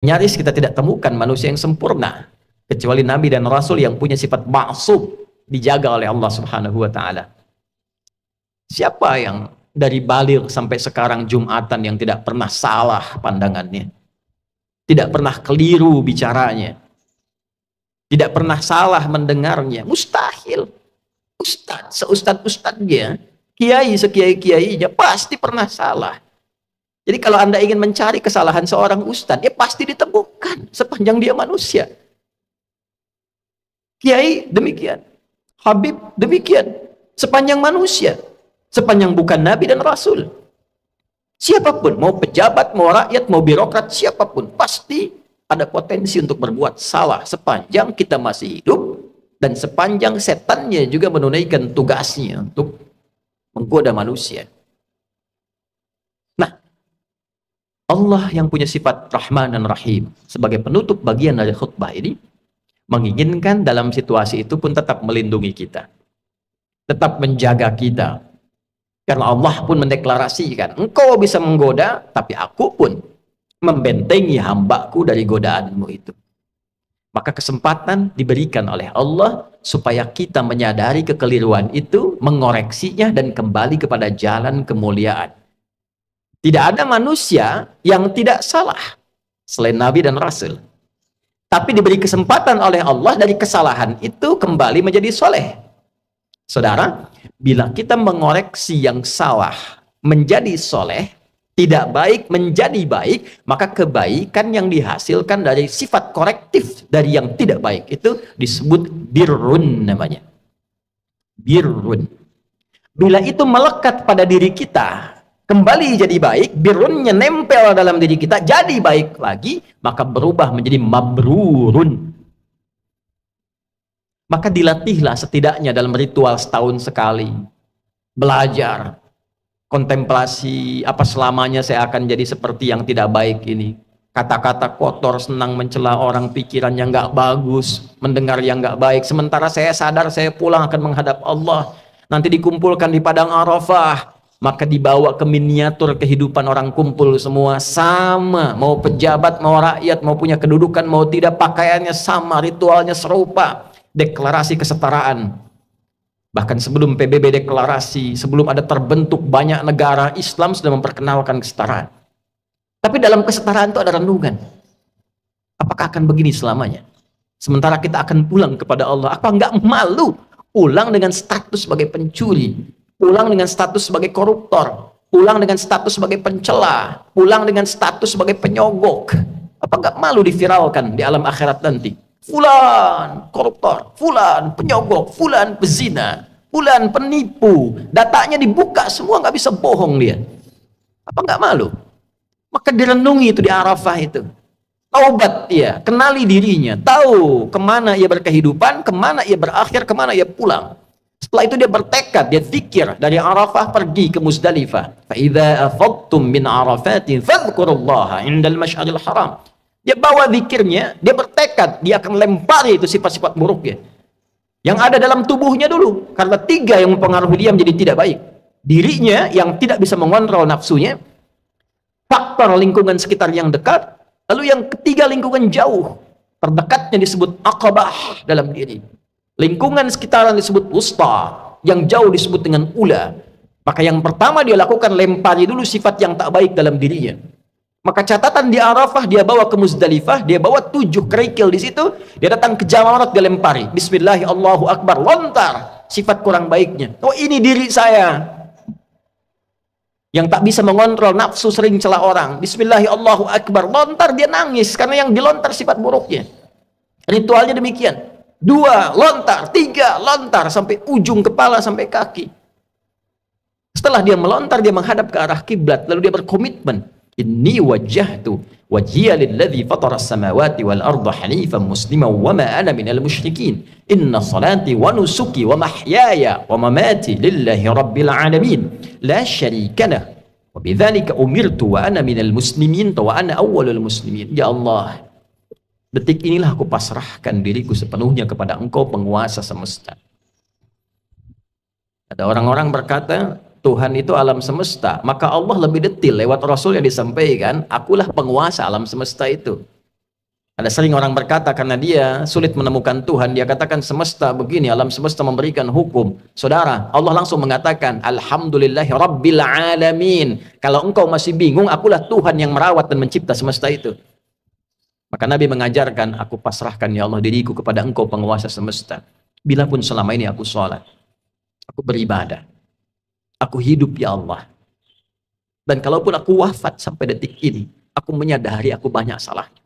Nyaris kita tidak temukan manusia yang sempurna kecuali nabi dan rasul yang punya sifat ma'sum, dijaga oleh Allah Subhanahu wa taala. Siapa yang dari baligh sampai sekarang Jumatan yang tidak pernah salah pandangannya, tidak pernah keliru bicaranya, tidak pernah salah mendengarnya? Mustahil. Seustad-ustadnya, kiai sekiai-kiainya pasti pernah salah. Jadi kalau Anda ingin mencari kesalahan seorang ustadz, ya pasti ditemukan sepanjang dia manusia. Kiai demikian, Habib demikian, sepanjang manusia, sepanjang bukan nabi dan rasul. Siapapun, mau pejabat, mau rakyat, mau birokrat, siapapun, pasti ada potensi untuk berbuat salah sepanjang kita masih hidup dan sepanjang setannya juga menunaikan tugasnya untuk menggoda manusia. Nah, Allah yang punya sifat Rahman dan Rahim sebagai penutup bagian dari khutbah ini menginginkan dalam situasi itu pun tetap melindungi kita, tetap menjaga kita. Karena Allah pun mendeklarasikan, engkau bisa menggoda, tapi aku pun membentengi hambaku dari godaanmu itu. Maka kesempatan diberikan oleh Allah supaya kita menyadari kekeliruan itu, mengoreksinya, dan kembali kepada jalan kemuliaan. Tidak ada manusia yang tidak salah selain Nabi dan Rasul. Tapi diberi kesempatan oleh Allah dari kesalahan itu kembali menjadi soleh. Saudara, bila kita mengoreksi yang salah menjadi soleh, tidak baik menjadi baik, maka kebaikan yang dihasilkan dari sifat korektif dari yang tidak baik itu disebut birrun namanya. Birrun. Bila itu melekat pada diri kita, kembali jadi baik, birrunnya nempel dalam diri kita, jadi baik lagi, maka berubah menjadi mabrurun. Maka dilatihlah setidaknya dalam ritual setahun sekali. Belajar, kontemplasi, apa selamanya saya akan jadi seperti yang tidak baik ini. Kata-kata kotor, senang mencela orang, pikirannya nggak bagus, mendengar yang nggak baik. Sementara saya sadar saya pulang akan menghadap Allah. Nanti dikumpulkan di Padang Arafah. Maka dibawa ke miniatur kehidupan orang kumpul semua sama. Mau pejabat, mau rakyat, mau punya kedudukan, mau tidak, pakaiannya sama, ritualnya serupa. Deklarasi kesetaraan. Bahkan sebelum PBB deklarasi, sebelum ada terbentuk banyak negara, Islam sudah memperkenalkan kesetaraan. Tapi dalam kesetaraan itu ada renungan. Apakah akan begini selamanya? Sementara kita akan pulang kepada Allah. Apa enggak malu pulang dengan status sebagai pencuri, pulang dengan status sebagai koruptor, pulang dengan status sebagai pencela, pulang dengan status sebagai penyogok? Apa enggak malu diviralkan di alam akhirat nanti? Fulan koruptor, fulan penyogok, fulan pezina, fulan penipu, datanya dibuka semua, nggak bisa bohong dia. Apa nggak malu? Maka direnungi itu di Arafah itu. Taubat dia, kenali dirinya, tahu kemana ia berkehidupan, kemana ia berakhir, kemana ia pulang. Setelah itu dia bertekad, dia zikir dari Arafah pergi ke Muzdalifah. Fa idza afadtum min Arafatin fadhkurullaha 'indal masy'aril haram. Dia bawa zikirnya, dia bertekad, dia akan lempari itu sifat-sifat buruknya yang ada dalam tubuhnya dulu, karena tiga yang mempengaruhi dia menjadi tidak baik. Dirinya yang tidak bisa mengontrol nafsunya, faktor lingkungan sekitar yang dekat, lalu yang ketiga lingkungan jauh, terdekatnya disebut aqabah dalam diri, lingkungan sekitaran disebut wusta, yang jauh disebut dengan ula. Maka yang pertama dia lakukan, lempari dulu sifat yang tak baik dalam dirinya. Maka catatan di Arafah, dia bawa ke Muzdalifah, dia bawa 7 kerikil di situ, dia datang ke Jamarat, dia lempari. Bismillah, Allahu Akbar, lontar sifat kurang baiknya. Oh, ini diri saya yang tak bisa mengontrol nafsu, sering celah orang. Bismillah, Allahu Akbar, lontar, dia nangis karena yang dilontar sifat buruknya. Ritualnya demikian. 2 lontar, 3 lontar, sampai ujung kepala, sampai kaki. Setelah dia melontar, dia menghadap ke arah kiblat, lalu dia berkomitmen. Inni wajjahtu wajhiya lilladzi fatara as-samawati wal arda hanifan musliman wa ma ana minal musyrikin. Inna salati wa nusuki wa mahyaya wa mamati lillahi rabbil alamin la syarika lah wa bidzalika umirtu wa ana minal muslimin wa ana awwalul muslimin. Ya Allah, detik inilah aku pasrahkan diriku sepenuhnya kepada Engkau, penguasa semesta. Ada orang-orang berkata Tuhan itu alam semesta, maka Allah lebih detil lewat Rasul yang disampaikan, akulah penguasa alam semesta itu. Ada sering orang berkata karena dia sulit menemukan Tuhan, dia katakan semesta begini, alam semesta memberikan hukum. Saudara, Allah langsung mengatakan, Alhamdulillahi Rabbil Alamin. Kalau engkau masih bingung, akulah Tuhan yang merawat dan mencipta semesta itu. Maka Nabi mengajarkan, aku pasrahkan ya Allah diriku kepada engkau penguasa semesta. Bila pun selama ini aku sholat, aku beribadah, aku hidup ya Allah. Dan kalaupun aku wafat sampai detik ini, aku menyadari aku banyak salahnya.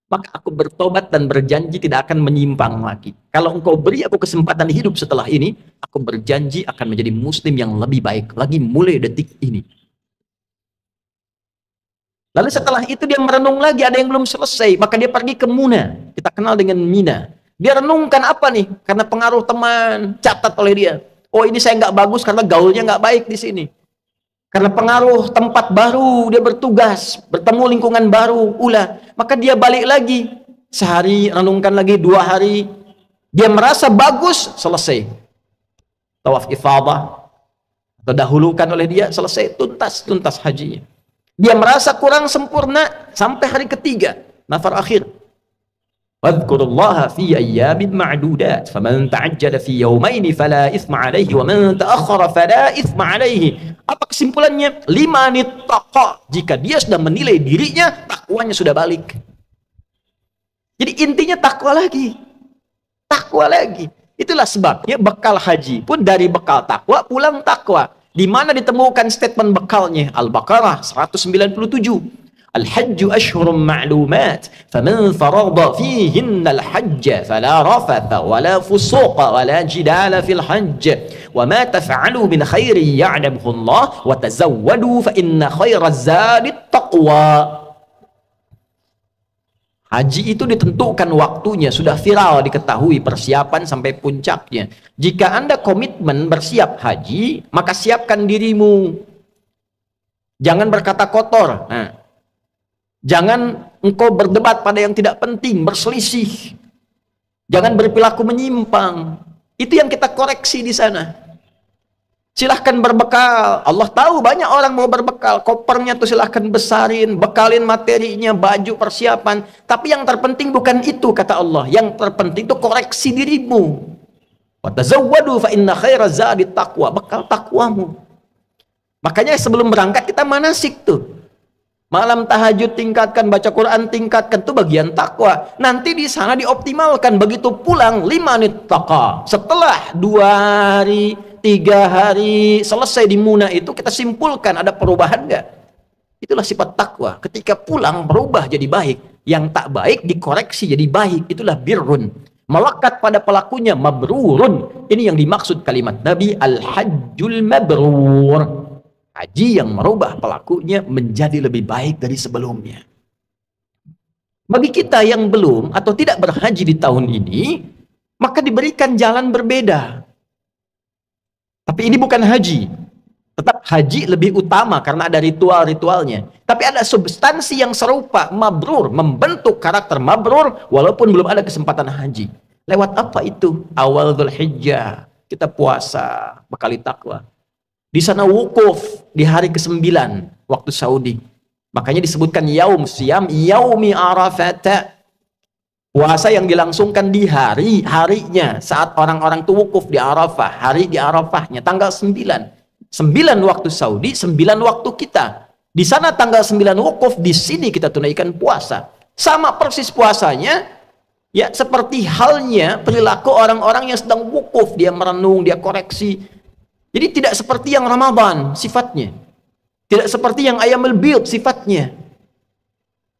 Maka aku bertobat dan berjanji tidak akan menyimpang lagi. Kalau engkau beri aku kesempatan hidup setelah ini, aku berjanji akan menjadi muslim yang lebih baik lagi mulai detik ini. Lalu setelah itu dia merenung lagi, ada yang belum selesai, maka dia pergi ke Muna. Kita kenal dengan Mina. Dia renungkan apa nih? Karena pengaruh teman, catat oleh dia. Oh ini saya nggak bagus karena gaulnya nggak baik di sini. Karena pengaruh tempat baru, dia bertugas, bertemu lingkungan baru, maka dia balik lagi. Sehari, renungkan lagi, 2 hari. Dia merasa bagus, selesai. Tawaf ifadah, atau dahulukan oleh dia, selesai, tuntas hajinya. Dia merasa kurang sempurna, sampai hari ketiga, nafar akhir. Wadhkurullaha fi ayyamin ma'dudat faman ta'ajjala fi yawmaini fala ithma alaihi wa man ta'akhkhara fala ithma alaihi. Apa kesimpulannya? 5 nittaqa. Jika dia sudah menilai dirinya, takwanya sudah balik. Jadi intinya takwa lagi. Takwa lagi. Itulah sebabnya bekal haji pun dari bekal takwa pulang takwa. Di mana ditemukan statement bekalnya? Al-Baqarah 197. Al-hajju ashhurum ma'lumat faman farada fihinna al-hajj fala rafatha wala fusuqa wala jidala fil hajj wa ma taf'alu min khairin ya'lamuhu Allah wa tazawwadu fa inna khairaz zadi taqwa. Haji itu ditentukan waktunya, sudah viral diketahui persiapan sampai puncaknya. Jika Anda komitmen bersiap haji, maka siapkan dirimu. Jangan berkata kotor. Jangan engkau berdebat pada yang tidak penting, berselisih. Jangan berperilaku menyimpang. Itu yang kita koreksi di sana. Silahkan berbekal. Allah tahu banyak orang mau berbekal. Kopernya tuh silahkan besarin, bekalin materinya, baju, persiapan. Tapi yang terpenting bukan itu, kata Allah. Yang terpenting itu koreksi dirimu. Wa tazawwadu fa inna khairaz zadi taqwa. Bekal takwamu. Makanya sebelum berangkat kita manasik tuh. Malam tahajud tingkatkan, baca Quran tingkatkan, itu bagian takwa. Nanti di sana dioptimalkan. Begitu pulang 5 nittaqa. Setelah 2 hari, 3 hari selesai di Muna itu kita simpulkan ada perubahan enggak? Itulah sifat takwa. Ketika pulang berubah jadi baik. Yang tak baik dikoreksi jadi baik. Itulah birrun. Melekat pada pelakunya mabrurun. Ini yang dimaksud kalimat Nabi al-hajjul mabrur. Haji yang merubah pelakunya menjadi lebih baik dari sebelumnya. Bagi kita yang belum atau tidak berhaji di tahun ini, maka diberikan jalan berbeda. Tapi ini bukan haji. Tetap haji lebih utama karena ada ritual-ritualnya. Tapi ada substansi yang serupa, mabrur, membentuk karakter mabrur walaupun belum ada kesempatan haji. Lewat apa itu? Awal Dzulhijjah, kita puasa, bekali takwa. Di sana wukuf di hari ke-9 waktu Saudi. Makanya disebutkan yaum siyam yaumi arafat. Puasa yang dilangsungkan di harinya saat orang-orang itu wukuf di Arafah, hari di Arafahnya tanggal 9. 9 waktu Saudi, 9 waktu kita. Di sana tanggal 9 wukuf, di sini kita tunaikan puasa. Sama persis puasanya, ya seperti halnya perilaku orang-orang yang sedang wukuf, dia merenung, dia koreksi. Jadi tidak seperti yang Ramadan sifatnya. Tidak seperti yang Ayyamul Bid sifatnya.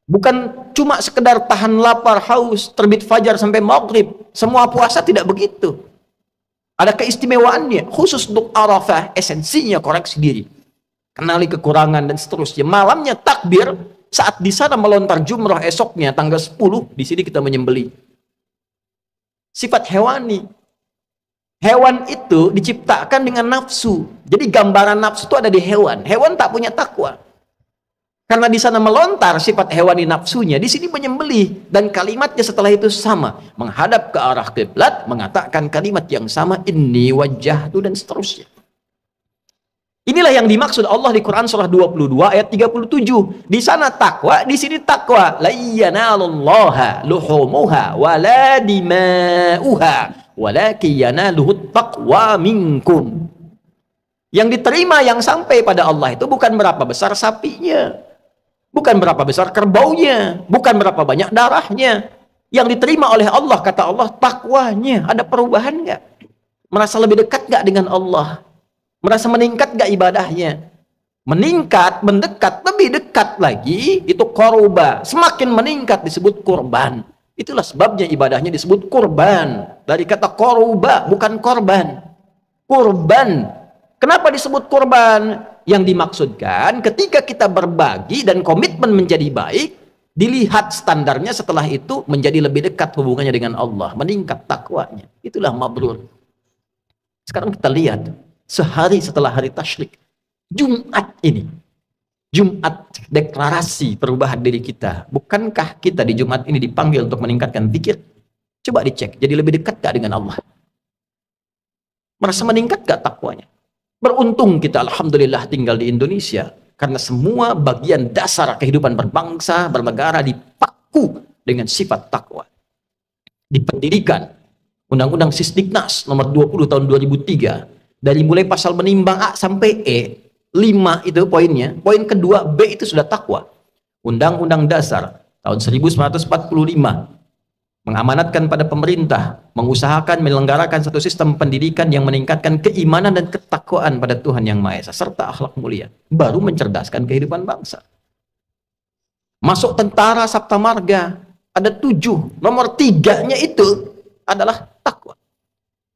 Bukan cuma sekedar tahan lapar, haus, terbit fajar sampai maghrib. Semua puasa tidak begitu. Ada keistimewaannya. Khusus untuk Arafah, esensinya koreksi diri. Kenali kekurangan dan seterusnya. Malamnya takbir, saat di sana melontar jumrah esoknya tanggal 10, di sini kita menyembelih. Sifat hewani. Hewan itu diciptakan dengan nafsu. Jadi gambaran nafsu itu ada di hewan. Hewan tak punya takwa. Karena di sana melontar sifat hewani nafsunya, di sini menyembelih dan kalimatnya setelah itu sama, menghadap ke arah kiblat, mengatakan kalimat yang sama, inni wajjahtu dan seterusnya. Inilah yang dimaksud Allah di Quran surah 22 ayat 37. Di sana takwa, di sini takwa. La yanalullaha luhumuha wala dima'uha walakin yanaluhut taqwa minkum. Yang diterima, yang sampai pada Allah itu bukan berapa besar sapinya, bukan berapa besar kerbaunya, bukan berapa banyak darahnya. Yang diterima oleh Allah, kata Allah, takwanya. Ada perubahan nggak? Merasa lebih dekat nggak dengan Allah? Merasa meningkat gak ibadahnya? Meningkat, mendekat, lebih dekat lagi, itu korba. Semakin meningkat disebut kurban. Itulah sebabnya ibadahnya disebut kurban. Dari kata korba, bukan korban. Kurban. Kenapa disebut kurban? Yang dimaksudkan ketika kita berbagi dan komitmen menjadi baik, dilihat standarnya setelah itu menjadi lebih dekat hubungannya dengan Allah. Meningkat takwanya. Itulah mabrur. Sekarang kita lihat. Sehari setelah hari tasyrik, Jumat ini, Jumat deklarasi perubahan diri kita. Bukankah kita di Jumat ini dipanggil untuk meningkatkan zikir? Coba dicek, jadi lebih dekat gak dengan Allah? Merasa meningkat gak takwanya? Beruntung kita, alhamdulillah, tinggal di Indonesia, karena semua bagian dasar kehidupan berbangsa, bernegara dipaku dengan sifat takwa. Di pendidikan, Undang-Undang Sisdiknas nomor 20 tahun 2003, dari mulai pasal menimbang A sampai E, 5 itu poinnya. Poin kedua, B itu sudah takwa. Undang-Undang Dasar tahun 1945 mengamanatkan pada pemerintah, mengusahakan menyelenggarakan satu sistem pendidikan yang meningkatkan keimanan dan ketakwaan pada Tuhan Yang Maha Esa, serta akhlak mulia. Baru mencerdaskan kehidupan bangsa. Masuk tentara Sabta Marga, ada 7. Nomor 3-nya itu adalah takwa.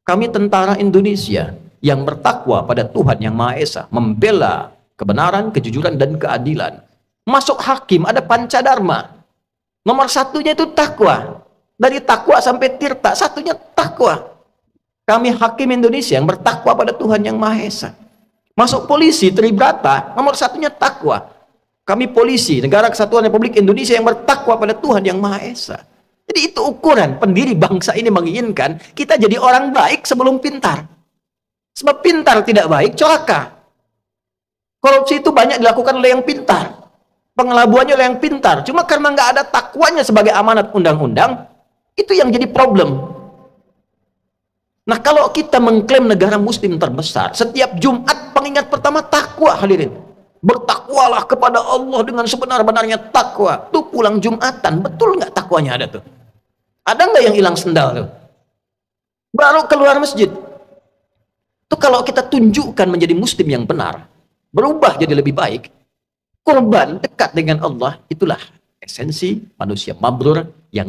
Kami tentara Indonesia yang bertakwa pada Tuhan Yang Maha Esa, membela kebenaran, kejujuran, dan keadilan. Masuk hakim, ada pancadharma. Nomor 1-nya itu takwa. Dari takwa sampai tirta, 1-nya takwa. Kami hakim Indonesia yang bertakwa pada Tuhan Yang Maha Esa. Masuk polisi, Tribrata, nomor 1-nya takwa. Kami polisi, Negara Kesatuan Republik Indonesia yang bertakwa pada Tuhan Yang Maha Esa. Jadi itu ukuran pendiri bangsa ini menginginkan kita jadi orang baik sebelum pintar. Sebab pintar tidak baik, celaka. Korupsi itu banyak dilakukan oleh yang pintar. Pengelabuannya oleh yang pintar. Cuma karena nggak ada takwanya sebagai amanat undang-undang, itu yang jadi problem. Nah, kalau kita mengklaim negara muslim terbesar, setiap Jumat pengingat pertama takwa, hadirin. Bertakwalah kepada Allah dengan sebenar-benarnya takwa. Tuh pulang Jumatan, betul nggak takwanya ada tuh? Ada nggak yang hilang sendal tuh? Baru keluar masjid. Itu kalau kita tunjukkan menjadi muslim yang benar, berubah jadi lebih baik, korban dekat dengan Allah, itulah esensi manusia mabrur yang